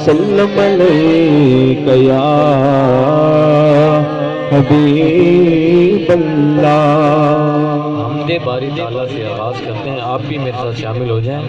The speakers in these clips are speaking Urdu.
وسلم علیک یا حبیب اللہ۔ حمد باری تعالیٰ سے آغاز کرتے ہیں، آپ بھی میرے ساتھ شامل ہو جائیں۔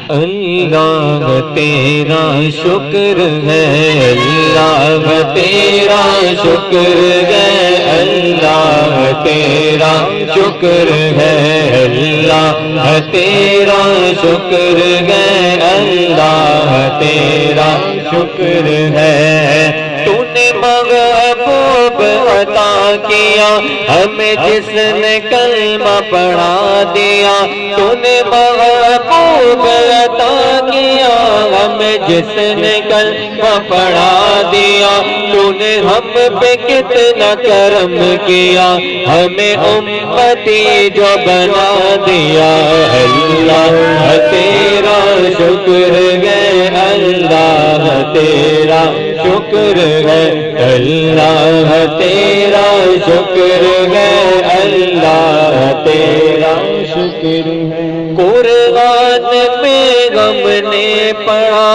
اللہ تیرا شکر ہے، اللہ تیرا شکر ہے، اللہ تیرا شکر ہے، اللہ تیرا شکر ہے، اللہ تیرا شکر ہے۔ تو نے محبوب عطا کیا ہمیں جس نے کلمہ پڑھا دیا، تو نے محبوب عطا کیا ہمیں جس نے کلمہ پڑھا دیا، تو نے ہم پہ کتنا کرم کیا ہمیں امتی جو بنا دیا۔ اللہ تیرا شکر ہے، اللہ تیرا شکر ہے، اللہ تیرا شکر ہے، اللہ تیرا شکر ہے۔ قرآن میں غم نے پڑھا،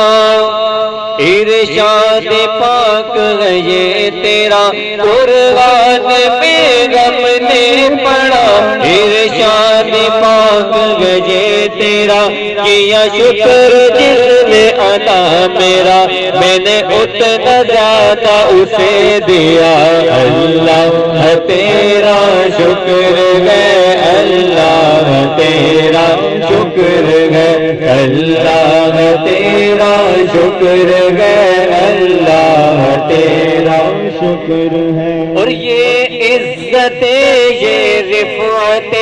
ارشاد پاک ہے یہ تیرا، قرآن میں غم نے پڑھا، ارشاد پاک ہے یہ تیرا، کیا شکر جس نے عطا میرا، میں نے اتنا زیادہ اسے دیا۔ اللہ تیرا شکر ہے، اللہ تیرا شکر ہے، اللہ تیرا شکر ہے، اللہ تیرا شکر ہے۔ اور یہ عزت یہ رفعت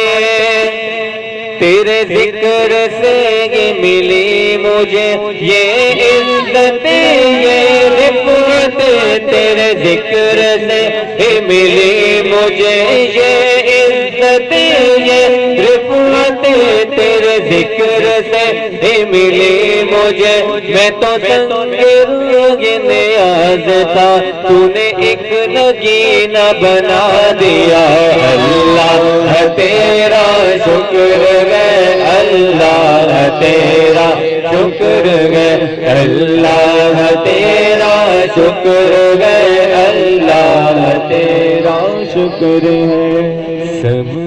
تیرے ذکر سے یہ ملی مجھے، یہ عزت یہ رفعت تیرے ذکر سے ہی ملی مجھے، یہ عزت یہ رفعت تیرے ذکر سے ہی ملی مجھے۔ میں تو سنگ نیاز تھا، تو نے ایک نگینہ بنا دیا۔ اللہ تیرا شکر ہے، اللہ تیرا شکر ہے، اللہ تیرا شکر ہے، اللہ تیرا شکر ہے۔ سب